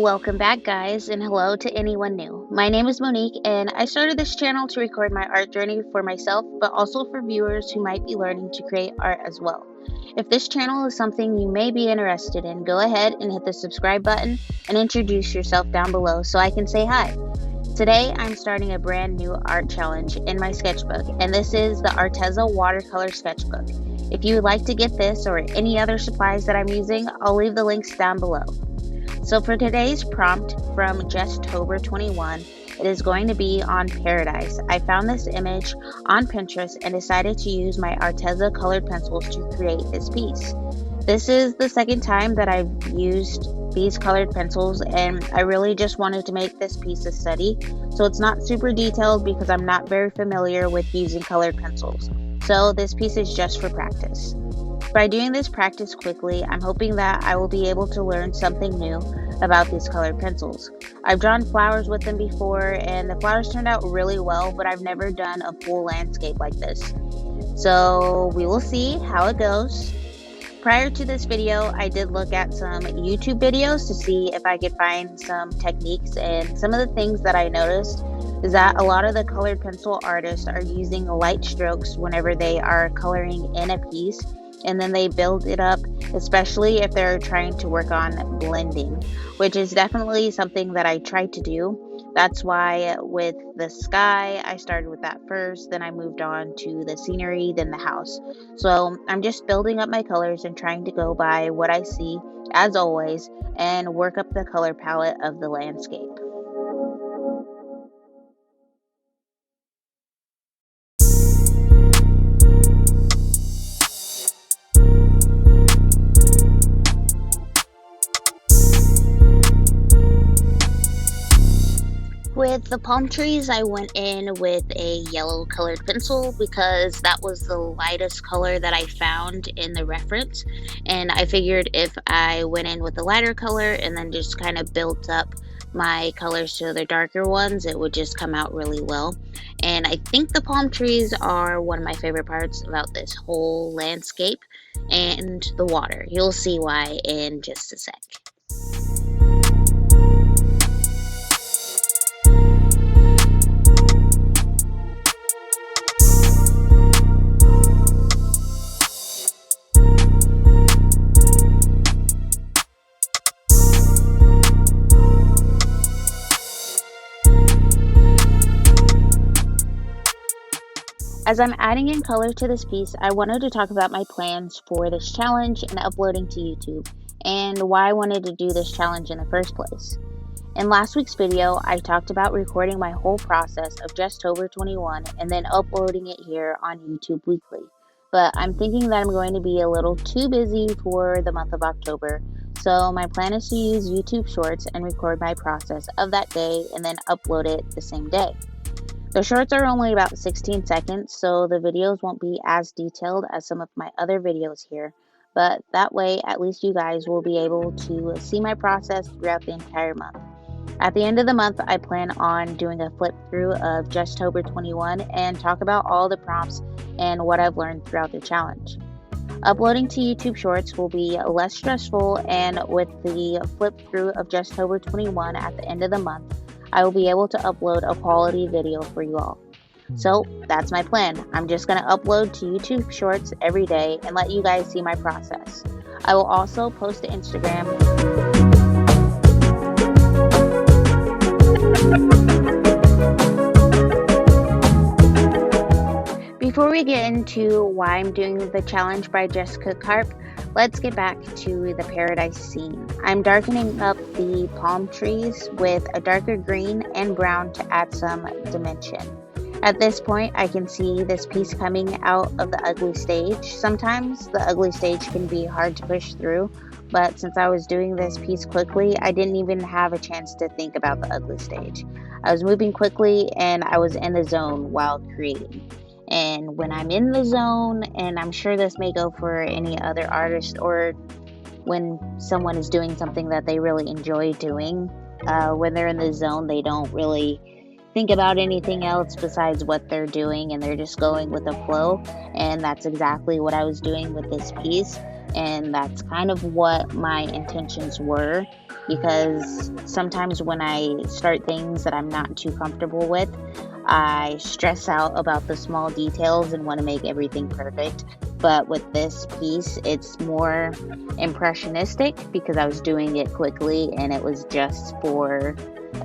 Welcome back, guys, and hello to anyone new. My name is Monique, and I started this channel to record my art journey for myself, but also for viewers who might be learning to create art as well. If this channel is something you may be interested in, go ahead and hit the subscribe button and introduce yourself down below so I can say hi. Today, I'm starting a brand new art challenge in my sketchbook, and this is the Arteza Watercolor Sketchbook. If you would like to get this or any other supplies that I'm using, I'll leave the links down below. So for today's prompt from Justtober 21, it is going to be on paradise. I found this image on Pinterest and decided to use my Arteza Colored Pencils to create this piece. This is the second time that I've used these colored pencils, and I really just wanted to make this piece a study. So it's not super detailed because I'm not very familiar with using colored pencils. So this piece is just for practice. By doing this practice quickly, I'm hoping that I will be able to learn something new about these colored pencils. I've drawn flowers with them before, and the flowers turned out really well, but I've never done a full landscape like this. So we will see how it goes. Prior to this video, I did look at some YouTube videos to see if I could find some techniques, and some of the things that I noticed is that a lot of the colored pencil artists are using light strokes whenever they are coloring in a piece, and then they build it up, especially if they're trying to work on blending, which is definitely something that I tried to do. That's why with the sky, I started with that first, then I moved on to the scenery, then the house. So I'm just building up my colors and trying to go by what I see, as always, and work up the color palette of the landscape. With the palm trees, I went in with a yellow colored pencil because that was the lightest color that I found in the reference. And I figured if I went in with a lighter color and then just kind of built up my colors to the darker ones, it would just come out really well. And I think the palm trees are one of my favorite parts about this whole landscape, and the water. You'll see why in just a sec. As I'm adding in color to this piece, I wanted to talk about my plans for this challenge and uploading to YouTube, and why I wanted to do this challenge in the first place. In last week's video, I talked about recording my whole process of Justtober 21 and then uploading it here on YouTube weekly. But I'm thinking that I'm going to be a little too busy for the month of October, so my plan is to use YouTube Shorts and record my process of that day and then upload it the same day. The shorts are only about 16 seconds, so the videos won't be as detailed as some of my other videos here, but that way at least you guys will be able to see my process throughout the entire month. At the end of the month, I plan on doing a flip through of Justtober 21 and talk about all the prompts and what I've learned throughout the challenge. Uploading to YouTube Shorts will be less stressful, and with the flip through of Justtober 21 at the end of the month, I will be able to upload a quality video for you all. So that's my plan. I'm just going to upload to YouTube Shorts every day and let you guys see my process. I will also post to Instagram. Before we get into why I'm doing the challenge by Jessica Karp, let's get back to the paradise scene. I'm darkening up the palm trees with a darker green and brown to add some dimension. At this point, I can see this piece coming out of the ugly stage. Sometimes the ugly stage can be hard to push through, but since I was doing this piece quickly, I didn't even have a chance to think about the ugly stage. I was moving quickly and I was in the zone while creating. And when I'm in the zone, and I'm sure this may go for any other artist, or when someone is doing something that they really enjoy doing, when they're in the zone, they don't really think about anything else besides what they're doing, and they're just going with the flow. And that's exactly what I was doing with this piece, and that's kind of what my intentions were, because sometimes when I start things that I'm not too comfortable with, I stress out about the small details and want to make everything perfect. But with this piece, it's more impressionistic because I was doing it quickly and it was just for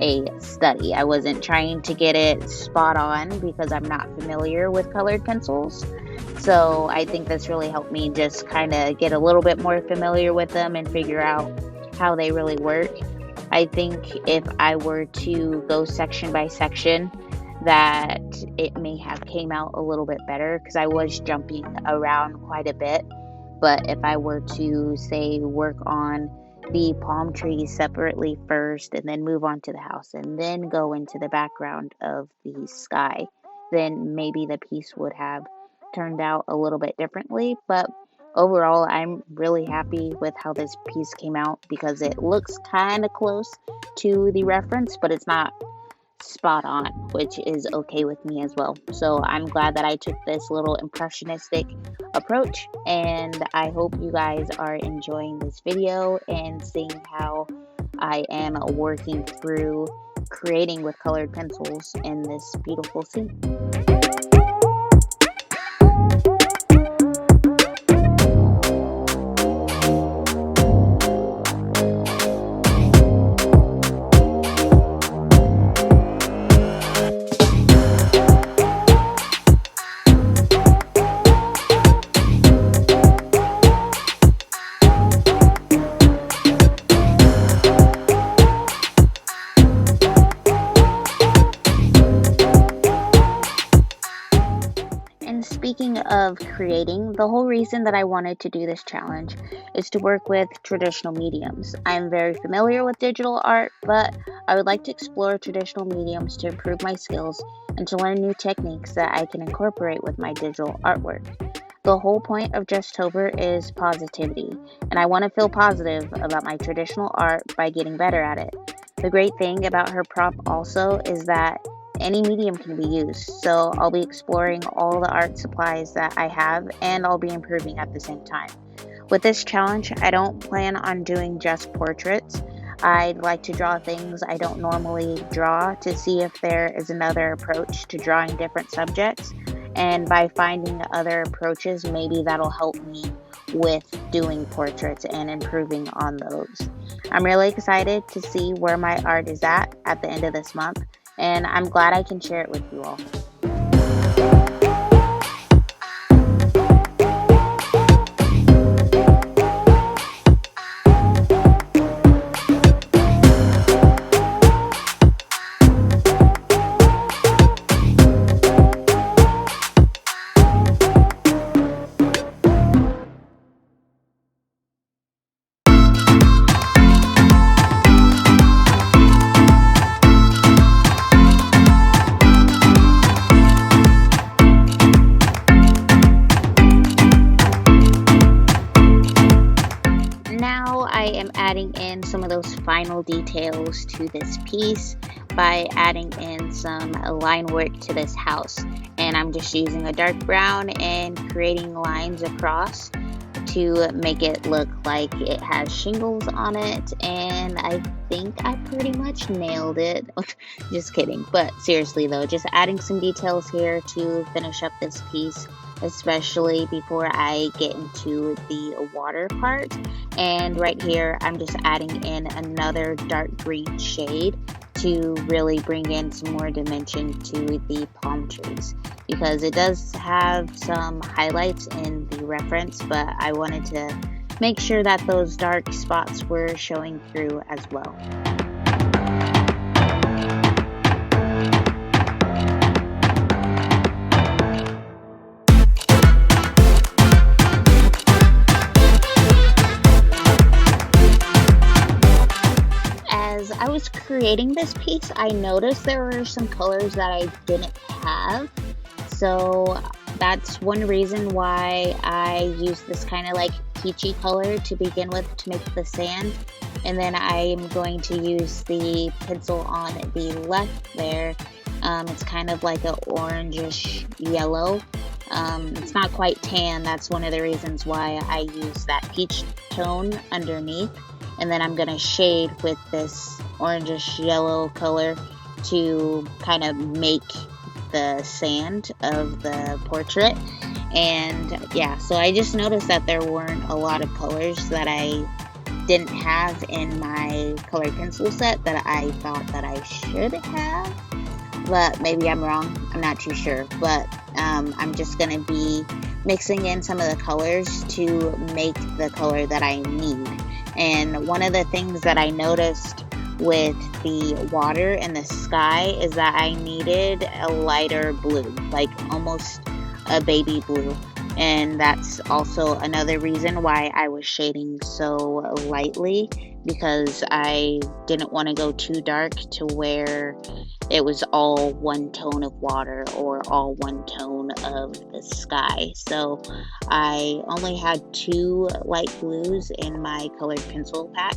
a study. I wasn't trying to get it spot on because I'm not familiar with colored pencils. So I think this really helped me just kind of get a little bit more familiar with them and figure out how they really work. I think if I were to go section by section, that it may have came out a little bit better because I was jumping around quite a bit. But if I were to, say, work on the palm trees separately first and then move on to the house and then go into the background of the sky, then maybe the piece would have turned out a little bit differently. But overall, I'm really happy with how this piece came out because it looks kind of close to the reference, but it's not spot on, which is okay with me as well. So I'm glad that I took this little impressionistic approach, and I hope you guys are enjoying this video and seeing how I am working through creating with colored pencils in this beautiful scene. And speaking of creating, the whole reason that I wanted to do this challenge is to work with traditional mediums. I'm very familiar with digital art, but I would like to explore traditional mediums to improve my skills and to learn new techniques that I can incorporate with my digital artwork. The whole point of Justober is positivity, and I want to feel positive about my traditional art by getting better at it. The great thing about her prompt also is that any medium can be used, so I'll be exploring all the art supplies that I have and I'll be improving at the same time. With this challenge, I don't plan on doing just portraits. I'd like to draw things I don't normally draw to see if there is another approach to drawing different subjects, and by finding other approaches, maybe that'll help me with doing portraits and improving on those. I'm really excited to see where my art is at the end of this month, and I'm glad I can share it with you all. Now I am adding in some of those final details to this piece by adding in some line work to this house, and I'm just using a dark brown and creating lines across to make it look like it has shingles on it, and I think I pretty much nailed it. Just kidding, but seriously though, just adding some details here to finish up this piece, especially before I get into the water part. And right here I'm just adding in another dark green shade to really bring in some more dimension to the palm trees, because it does have some highlights in the reference, but I wanted to make sure that those dark spots were showing through as well. As I was creating this piece, I noticed there were some colors that I didn't have, so that's one reason why I used this kind of like peachy color to begin with to make the sand, and then I'm going to use the pencil on the left there It's kind of like an orangish yellow. It's not quite tan. That's one of the reasons why I use that peach tone underneath. And then I'm going to shade with this orangish yellow color to kind of make the sand of the portrait. And yeah, so I just noticed that there weren't a lot of colors that I didn't have in my colored pencil set that I thought that I should have. But maybe I'm wrong. I'm not too sure. But I'm just going to be mixing in some of the colors to make the color that I need. And one of the things that I noticed with the water and the sky is that I needed a lighter blue, like almost a baby blue. And that's also another reason why I was shading so lightly, because I didn't want to go too dark to where it was all one tone of water or all one tone of the sky. So I only had 2 light blues in my colored pencil pack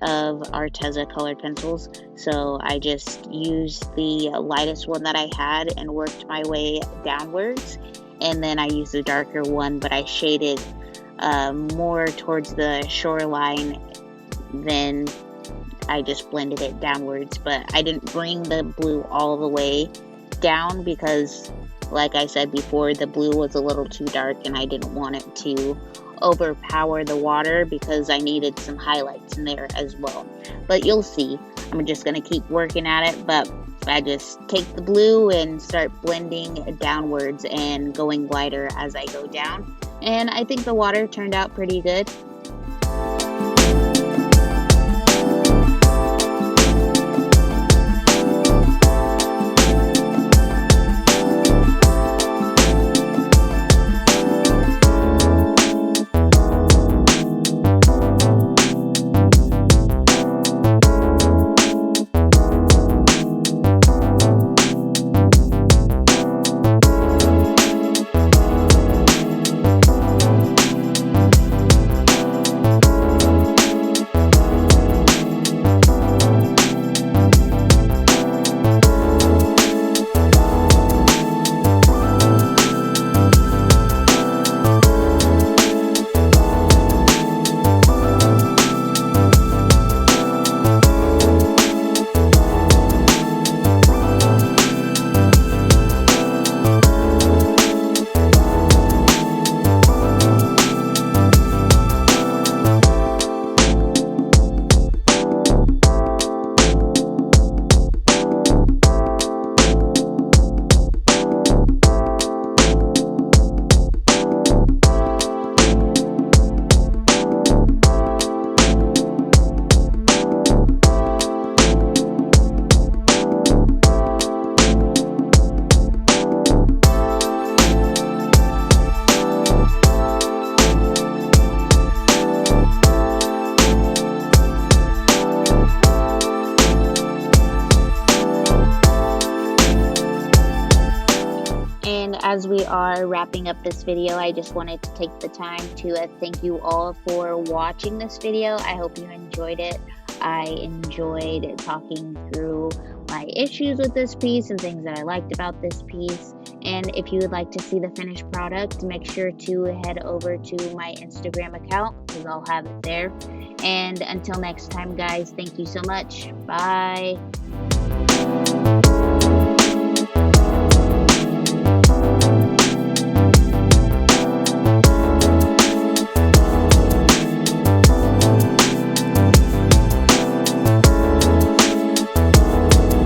of Arteza Colored Pencils. So I just used the lightest one that I had and worked my way downwards. And then I used the darker one, but I shaded more towards the shoreline, then I just blended it downwards. But I didn't bring the blue all the way down because, like I said before, the blue was a little too dark and I didn't want it to overpower the water because I needed some highlights in there as well. But you'll see. I'm just going to keep working at it, but I just take the blue and start blending downwards and going lighter as I go down. And I think the water turned out pretty good. As we are wrapping up this video, I just wanted to take the time to thank you all for watching this video. I hope you enjoyed it. I enjoyed talking through my issues with this piece and things that I liked about this piece. And if you would like to see the finished product, make sure to head over to my Instagram account because I'll have it there. And until next time, guys, thank you so much. Bye.